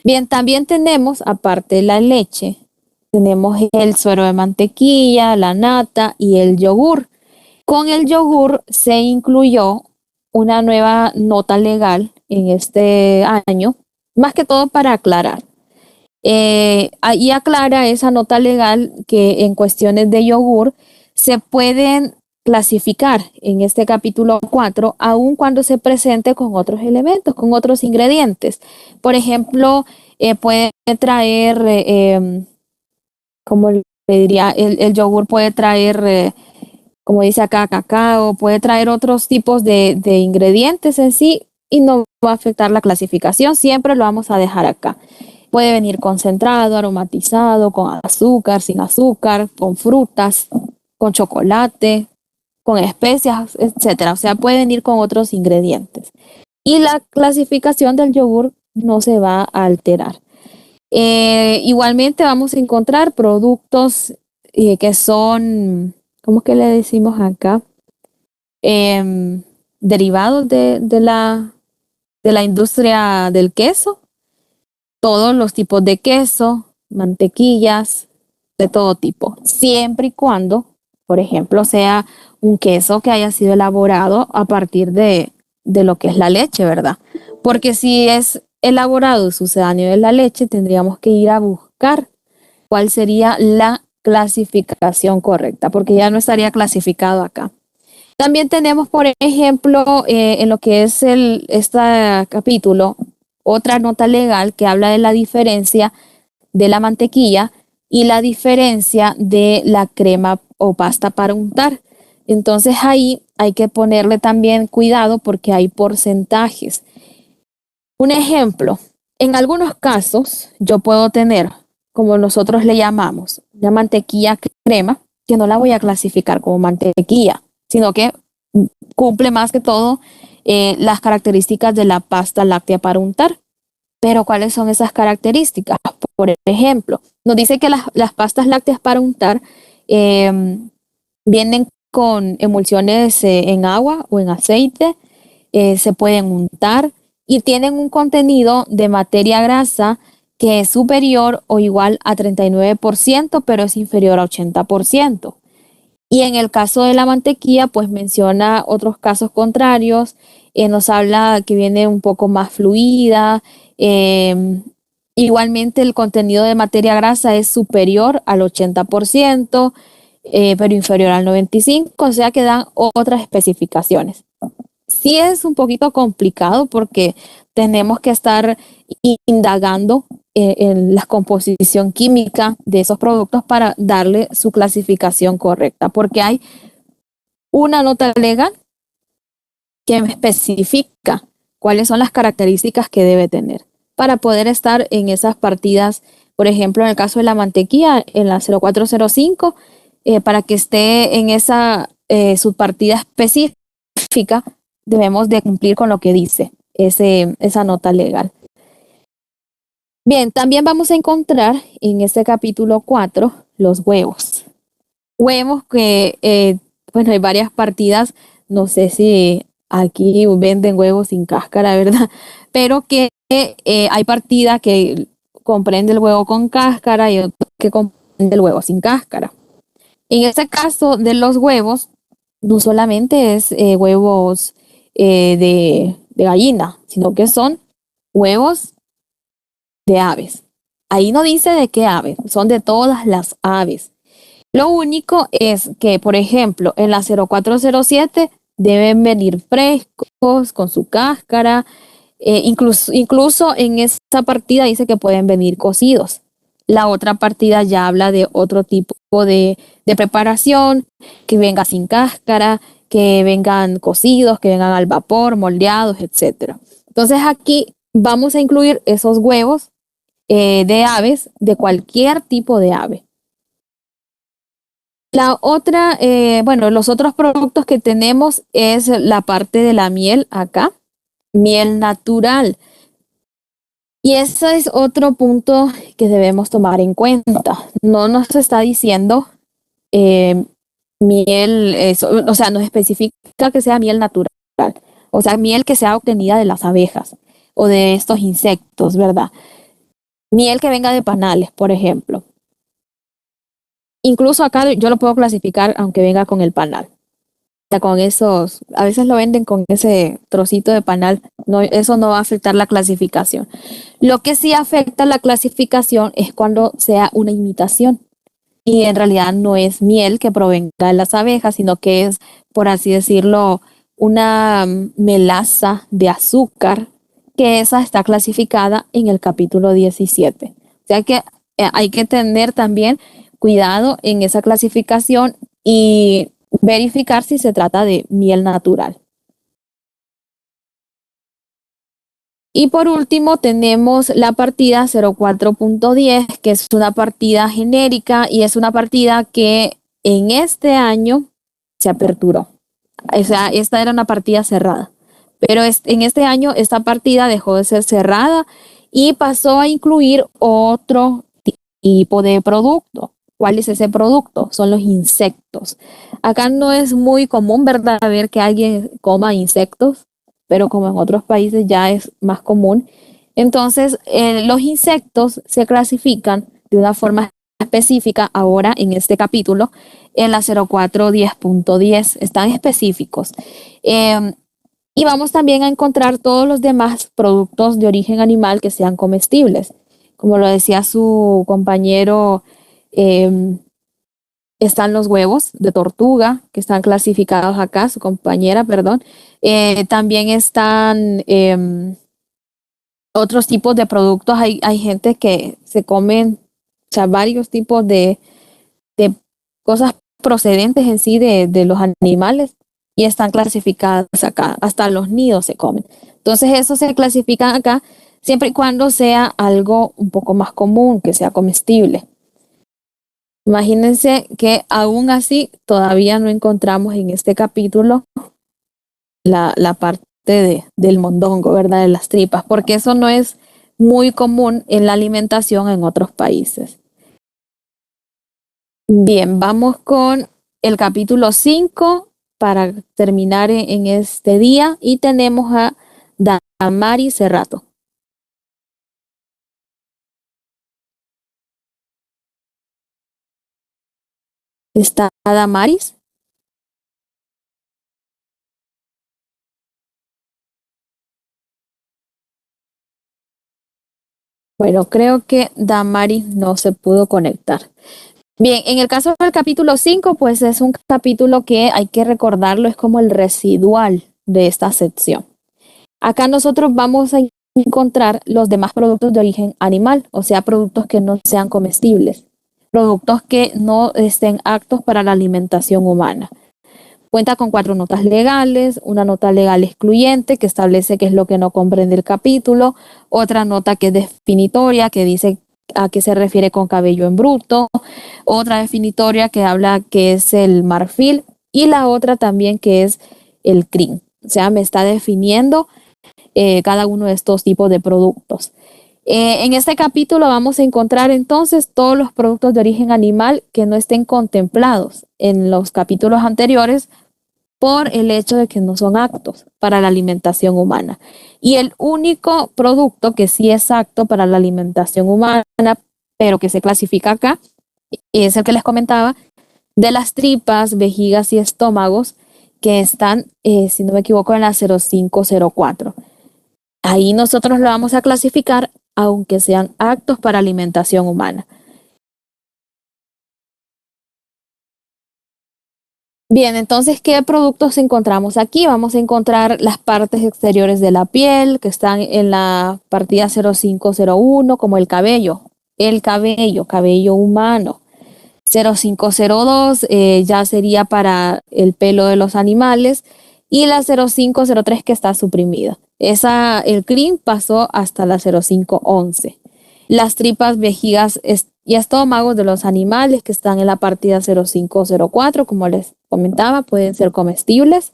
Bien, también tenemos, aparte de la leche, tenemos el suero de mantequilla, la nata y el yogur. Con el yogur se incluyó una nueva nota legal en este año, más que todo para aclarar. Ahí aclara esa nota legal que en cuestiones de yogur se pueden clasificar en este capítulo 4, aun cuando se presente con otros elementos, con otros ingredientes. Por ejemplo, puede traer, como le diría, el yogur puede traer, como dice acá, cacao, puede traer otros tipos de ingredientes en sí y no va a afectar la clasificación, siempre lo vamos a dejar acá. Puede venir concentrado, aromatizado, con azúcar, sin azúcar, con frutas, con chocolate, con especias, etcétera. O sea, puede venir con otros ingredientes. Y la clasificación del yogur no se va a alterar. Igualmente vamos a encontrar productos que son, ¿cómo que le decimos acá? Derivados de la industria del queso. Todos los tipos de queso, mantequillas, de todo tipo, siempre y cuando, por ejemplo, sea un queso que haya sido elaborado a partir de lo que es la leche, ¿verdad? Porque si es elaborado sucedáneo de la leche, tendríamos que ir a buscar cuál sería la clasificación correcta, porque ya no estaría clasificado acá. También tenemos, por ejemplo, en lo que es este capítulo, otra nota legal que habla de la diferencia de la mantequilla y la diferencia de la crema o pasta para untar. Entonces ahí hay que ponerle también cuidado porque hay porcentajes. Un ejemplo, En algunos casos, yo puedo tener, como nosotros le llamamos, una mantequilla crema, que no la voy a clasificar como mantequilla, sino que cumple más que todo las características de la pasta láctea para untar. Pero ¿cuáles son esas características? Por ejemplo, nos dice que las pastas lácteas para untar vienen con emulsiones en agua o en aceite, se pueden untar y tienen un contenido de materia grasa que es superior o igual a 39%, pero es inferior a 80%. Y en el caso de la mantequilla, pues menciona otros casos contrarios, nos habla que viene un poco más fluida, igualmente el contenido de materia grasa es superior al 80%, pero inferior al 95%, o sea que dan otras especificaciones. Sí es un poquito complicado porque tenemos que estar indagando en la composición química de esos productos para darle su clasificación correcta, porque hay una nota legal que especifica cuáles son las características que debe tener para poder estar en esas partidas. Por ejemplo, en el caso de la mantequilla, en la 0405, para que esté en esa subpartida específica, debemos de cumplir con lo que dice esa nota legal. Bien, también vamos a encontrar en este capítulo 4 los huevos. Huevos que, bueno, hay varias partidas, no sé si aquí venden huevos sin cáscara, ¿verdad? Pero que hay partida que comprende el huevo con cáscara y otra que comprende el huevo sin cáscara. En este caso de los huevos, no solamente es huevos de gallina, sino que son huevos de aves. Ahí no dice de qué ave, son de todas las aves. Lo único es que, por ejemplo, en la 0407 deben venir frescos, con su cáscara, incluso en esta partida dice que pueden venir cocidos. La otra partida ya habla de otro tipo de preparación, que venga sin cáscara, que vengan cocidos, que vengan al vapor, moldeados, etc. Entonces aquí vamos a incluir esos huevos de aves, de cualquier tipo de ave. La otra, bueno, los otros productos que tenemos es la parte de la miel acá, miel natural. Y ese es otro punto que debemos tomar en cuenta. No nos está diciendo miel, o sea, nos especifica que sea miel natural, o sea, miel que sea obtenida de las abejas o de estos insectos, ¿verdad? Miel que venga de panales, por ejemplo. Incluso acá yo lo puedo clasificar aunque venga con el panal. O sea, con esos, a veces lo venden con ese trocito de panal, no, eso no va a afectar la clasificación. Lo que sí afecta la clasificación es cuando sea una imitación. Y en realidad no es miel que provenga de las abejas, sino que es, por así decirlo, una melaza de azúcar, que esa está clasificada en el capítulo 17. O sea que hay que tener también cuidado en esa clasificación y verificar si se trata de miel natural. Y por último tenemos la partida 04.10, que es una partida genérica y es una partida que en este año se aperturó. O sea, esta era una partida cerrada, pero en este año esta partida dejó de ser cerrada y pasó a incluir otro tipo de producto. ¿Cuál es ese producto? Son los insectos. Acá no es muy común, ¿verdad?, ver que alguien coma insectos, pero como en otros países ya es más común. Entonces, los insectos se clasifican de una forma específica ahora en este capítulo, en la 0410.10, están específicos. Y vamos también a encontrar todos los demás productos de origen animal que sean comestibles. Como lo decía su compañero, están los huevos de tortuga que están clasificados acá, su compañera, perdón. También están otros tipos de productos. Hay gente que se comen, o sea, varios tipos de cosas procedentes en sí de los animales y están clasificadas acá. Hasta los nidos se comen. Entonces, eso se clasifica acá siempre y cuando sea algo un poco más común, que sea comestible. Imagínense que aún así todavía no encontramos en este capítulo la parte del mondongo, ¿verdad? De las tripas, porque eso no es muy común en la alimentación en otros países. Bien, vamos con el capítulo 5 para terminar en este día y tenemos a Damaris Cerrato. ¿Está Damaris? Bueno, creo que Damaris no se pudo conectar. Bien, en el caso del capítulo 5, pues es un capítulo que hay que recordarlo, es como el residual de esta sección. Acá nosotros vamos a encontrar los demás productos de origen animal, o sea, productos que no sean comestibles, productos que no estén aptos para la alimentación humana. Cuenta con 4 notas legales, una nota legal excluyente que establece qué es lo que no comprende el capítulo, otra nota que es definitoria que dice a qué se refiere con cabello en bruto, otra definitoria que habla que es el marfil y la otra también que es el crin. O sea, me está definiendo cada uno de estos tipos de productos. En este capítulo vamos a encontrar entonces todos los productos de origen animal que no estén contemplados en los capítulos anteriores por el hecho de que no son aptos para la alimentación humana. Y el único producto que sí es apto para la alimentación humana, pero que se clasifica acá, es el que les comentaba, de las tripas, vejigas y estómagos que están, si no me equivoco, en la 0504. Ahí nosotros lo vamos a clasificar aunque sean aptos para alimentación humana. Bien, entonces, ¿qué productos encontramos aquí? Vamos a encontrar las partes exteriores de la piel, que están en la partida 0501, como el cabello humano. 0502 ya sería para el pelo de los animales, y la 0503 que está suprimida. El crin pasó hasta la 0511. Las tripas, vejigas y estómagos de los animales que están en la partida 0504, como les comentaba, pueden ser comestibles.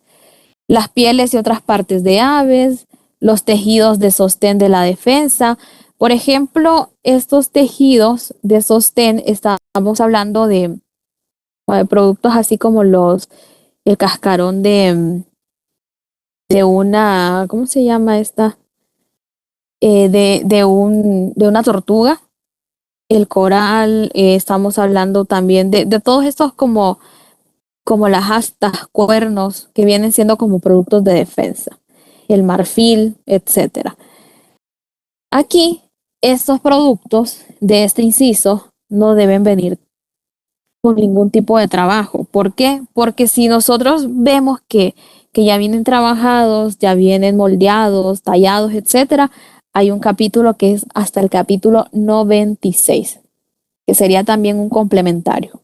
Las pieles y otras partes de aves, los tejidos de sostén de la defensa. Por ejemplo, estos tejidos de sostén, estamos hablando de productos así como el cascarón de una, ¿cómo se llama esta? De una tortuga, el coral, estamos hablando también de todos estos como las astas, cuernos, que vienen siendo como productos de defensa, el marfil, etcétera. Aquí, estos productos de este inciso no deben venir con ningún tipo de trabajo. ¿Por qué? Porque si nosotros vemos que ya vienen trabajados, ya vienen moldeados, tallados, etcétera, hay un capítulo que es hasta el capítulo 96, que sería también un complementario.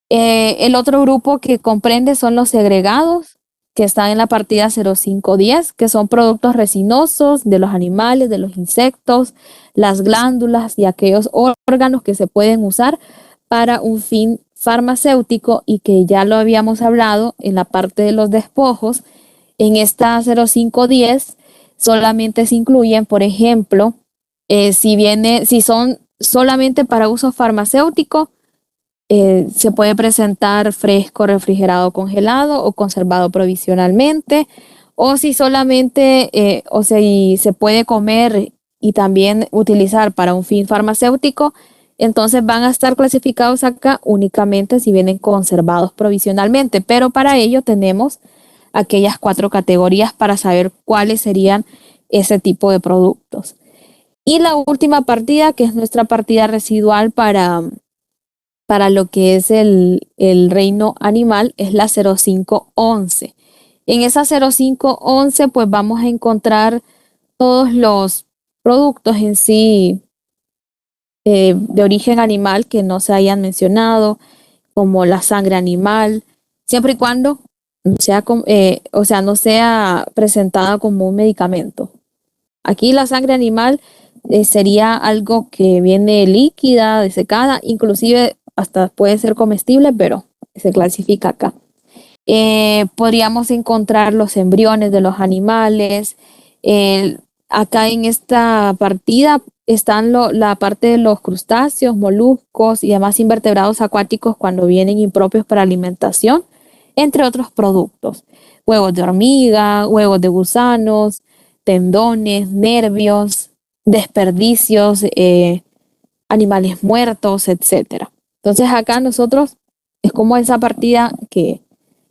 El otro grupo que comprende son los segregados, que están en la partida 0510, que son productos resinosos de los animales, de los insectos, las glándulas y aquellos órganos que se pueden usar para un fin farmacéutico y que ya lo habíamos hablado en la parte de los despojos. En esta 0510 solamente se incluyen, por ejemplo, si son solamente para uso farmacéutico, se puede presentar fresco, refrigerado, congelado o conservado provisionalmente, o si solamente, si se puede comer y también utilizar para un fin farmacéutico, entonces van a estar clasificados acá únicamente si vienen conservados provisionalmente, pero para ello tenemos aquellas 4 categorías para saber cuáles serían ese tipo de productos. Y la última partida, que es nuestra partida residual para lo que es el reino animal, es la 0511. En esa 0511 pues vamos a encontrar todos los productos en sí de origen animal que no se hayan mencionado, como la sangre animal, siempre y cuando sea, no sea presentada como un medicamento. Aquí la sangre animal sería algo que viene líquida, desecada, inclusive hasta puede ser comestible, pero se clasifica acá. Podríamos encontrar los embriones de los animales. Acá en esta partida están la parte de los crustáceos, moluscos y demás invertebrados acuáticos cuando vienen impropios para alimentación, entre otros productos. Huevos de hormiga, huevos de gusanos, tendones, nervios, desperdicios, animales muertos, etc. Entonces acá nosotros es como esa partida que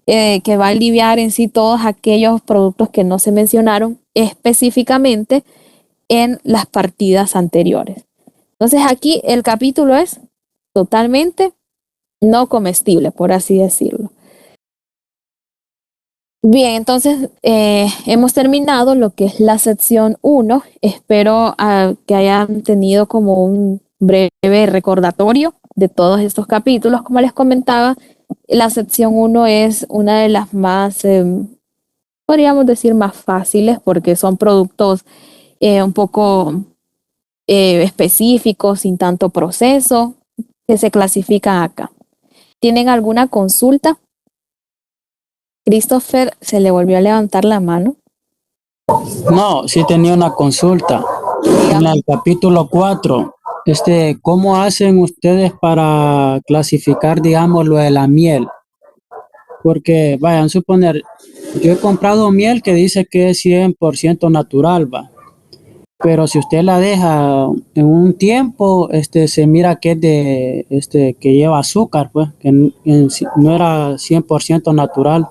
va a aliviar en sí todos aquellos productos que no se mencionaron específicamente en las partidas anteriores. Entonces aquí el capítulo es totalmente no comestible, por así decirlo. Bien, entonces hemos terminado lo que es la sección 1. Espero que hayan tenido como un breve recordatorio de todos estos capítulos. Como les comentaba, la sección 1 es una de las más, podríamos decir, más fáciles porque son productos un poco específicos, sin tanto proceso, que se clasifican acá. ¿Tienen alguna consulta? Christopher se le volvió a levantar la mano. No, sí tenía una consulta. En el capítulo 4, ¿cómo hacen ustedes para clasificar, digamos, lo de la miel? Porque, vayan a suponer, yo he comprado miel que dice que es 100% natural, va. Pero si usted la deja en un tiempo, se mira que es que lleva azúcar, pues, que no era 100% natural.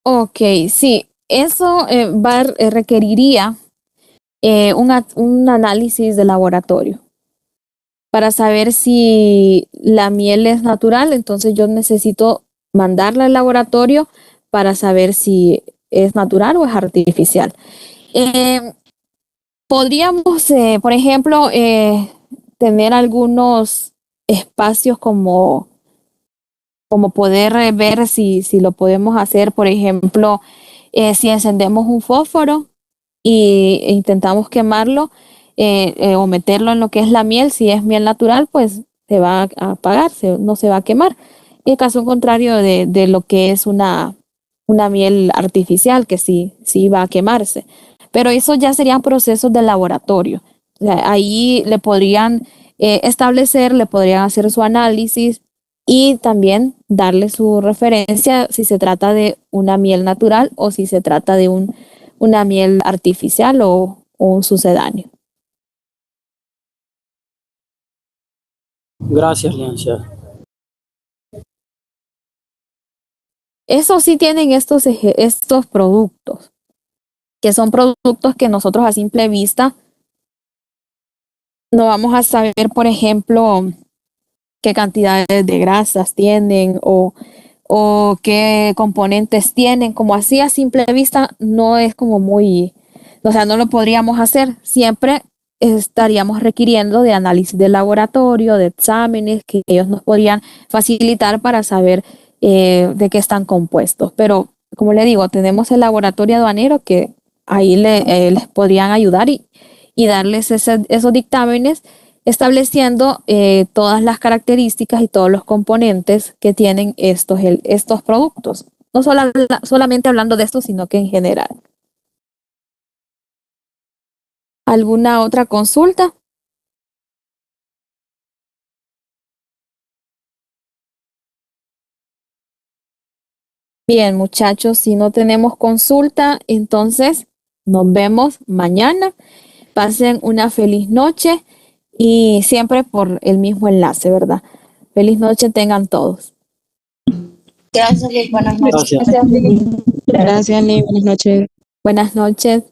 Ok, sí, eso requeriría un análisis de laboratorio para saber si la miel es natural. Entonces yo necesito mandarla al laboratorio para saber si es natural o es artificial. Podríamos, por ejemplo, tener algunos espacios como poder ver si lo podemos hacer, por ejemplo, si encendemos un fósforo e intentamos quemarlo o meterlo en lo que es la miel, si es miel natural, pues se va a apagar, no se va a quemar. Y el caso contrario de lo que es una miel artificial, que sí va a quemarse. Pero eso ya serían procesos de laboratorio. O sea, ahí le podrían establecer, le podrían hacer su análisis y también darle su referencia si se trata de una miel natural o si se trata de una miel artificial o un sucedáneo. Gracias, licenciada. Eso sí tienen estos productos, que son productos que nosotros a simple vista no vamos a saber, por ejemplo, qué cantidades de grasas tienen o qué componentes tienen. Como así a simple vista no es como muy, o sea, no lo podríamos hacer. Siempre estaríamos requiriendo de análisis de laboratorio, de exámenes que ellos nos podrían facilitar para saber de qué están compuestos. Pero, como le digo, tenemos el laboratorio aduanero que ahí les podrían ayudar y darles esos dictámenes estableciendo todas las características y todos los componentes que tienen estos productos. No solamente hablando de esto, sino que en general. ¿Alguna otra consulta? Bien, muchachos, si no tenemos consulta, entonces nos vemos mañana. Pasen una feliz noche y siempre por el mismo enlace, ¿verdad? Feliz noche tengan todos. Gracias, Liz. Buenas noches. Gracias. Gracias, Lee. Buenas noches. Buenas noches.